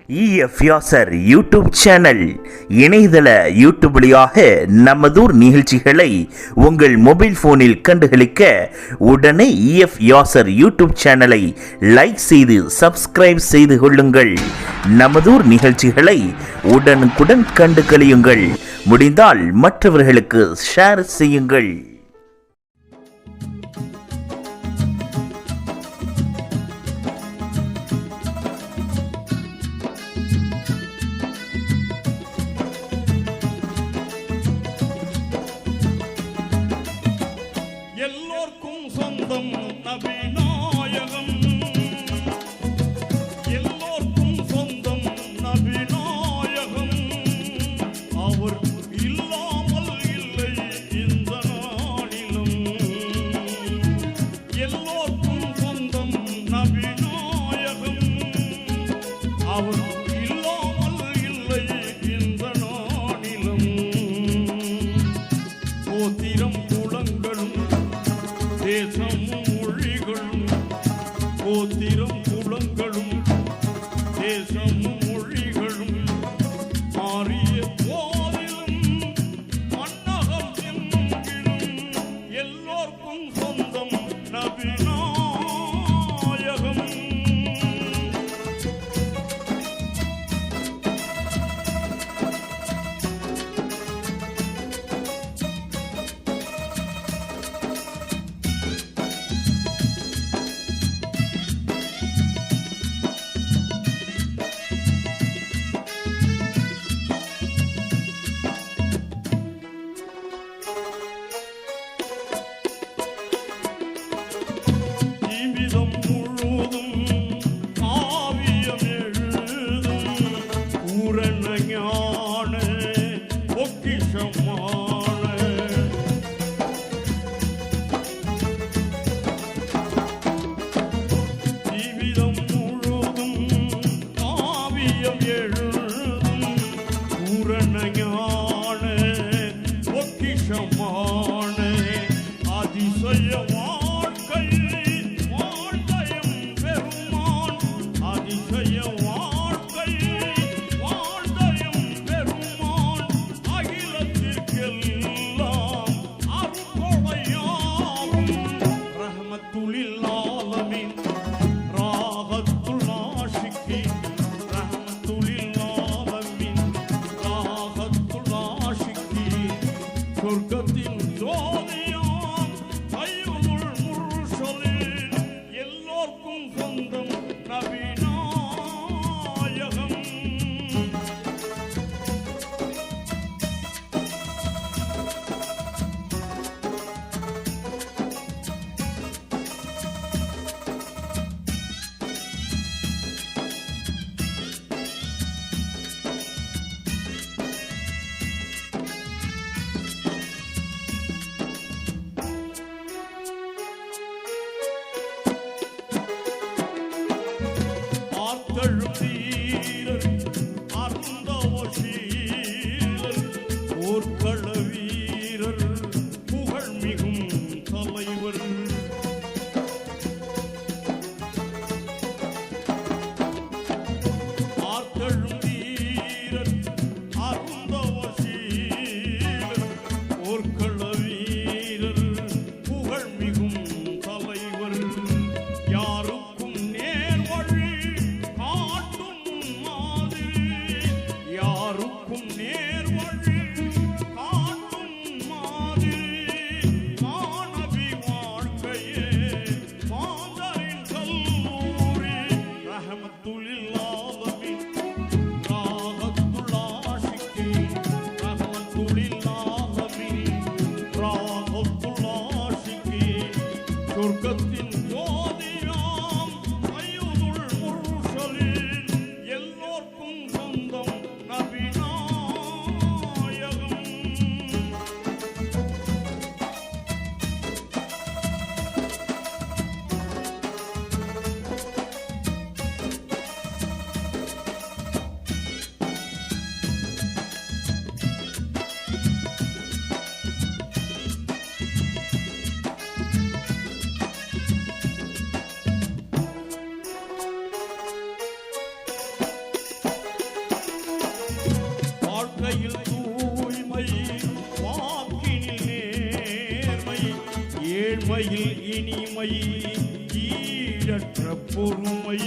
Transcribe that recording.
EF Yasar YouTube channel இணையதள YouTube வழியாக நமதூர் நிகழ்ச்சிகளை உங்கள் மொபைல் போனில் கண்டுகளிக்க உடனே இஎஃப் யாசர் யூடியூப் சேனலை லைக் செய்து சப்ஸ்கிரைப் செய்து கொள்ளுங்கள். நமதூர் நிகழ்ச்சிகளை உடனுக்குடன் கண்டு களியுங்கள். முடிந்தால் மற்றவர்களுக்கு ஷேர் செய்யுங்கள். எல்லோர்க்கும் சொந்தம் நபிநாயகம், எல்லோர்க்கும் சொந்தம் நபிநாயகம். அவர் இல்லாமல் இல்லை இந்த நாளிலும். எல்லோர்க்கும் சொந்தம் நபிநாயகம், அவர் இல்லாமல் இல்லை இந்த நாளிலும். கோத்திரம் குலங்களும் தேசமும் மொழிகளும், கோத்திரம் குலங்களும் தேசமும் மொழிகளும் மாறிய போதிலும் மன்னகம் எங்கிலும் எல்லோர்க்கும் சொந்தம் நபிநாயகம். ஜீவிதம் முழுதும் காவியம் எழுதும் பூரண ஞான பொக்கிஷமான ஜீவிதம் முழுதும் காவியம் எழுதும் பூரண ஞான பொக்கிஷமான அதிசய வாழ்க்கை வாழ்ந்தயம் பெருமான். அதிசய வாழ்க்கை வாழ்ந்தயம் பெருமான். அகிலத்திற்கெல்லாம் அருள்கொடையாகும் ரஹ்மத்துலில் ஆலமீன் ராகத்துல் ஆஷிகீன். ரஹ்மத்துலில் ஆலமீன் ராகத்துல் ஆஷிகீன். சொர்க்கத்தின் ஜோதியாம் சையதுல் முர்ஸலீன். எல்லோர்க்கும் சொந்தம் நபிநாயகம். ஆர்த்தழும் வீரர் அருந்தவசீலர் போர்க்கள வீரர் புகழ்மிகும் தலைவர். ஆர்த்தழும் வீரர் அருந்தவசீலர் போர்க்கள வீரர் புகழ்மிகும் தலைவர். யாருக்கும் நேர் வழி காட்டும் மாதிரி, யாருக்கும் நேர் வழி காட்டும் மாதிரி. மாணவி வாழ்க்கையே மாதரின் கல்லூரி. ரஹ்மத்துலில் ஆலமீன் ராகத்துல் ஆஷிகீன். ரஹ்மத்துலில் ஆலமீன் ராகத்துல் ஆஷிகீன். சொர்க்கத்தின் ஜோதியாம் சையதுல் முர்ஸலீன். எல்லோர்க்கும் சொந்தம் நபிநாயகம். வாழ்க்கையில் தூய்மை, வாக்கினில் நேர்மை, ஏழ்மையில் இனிமை, ஈடற்ற பொறுமை,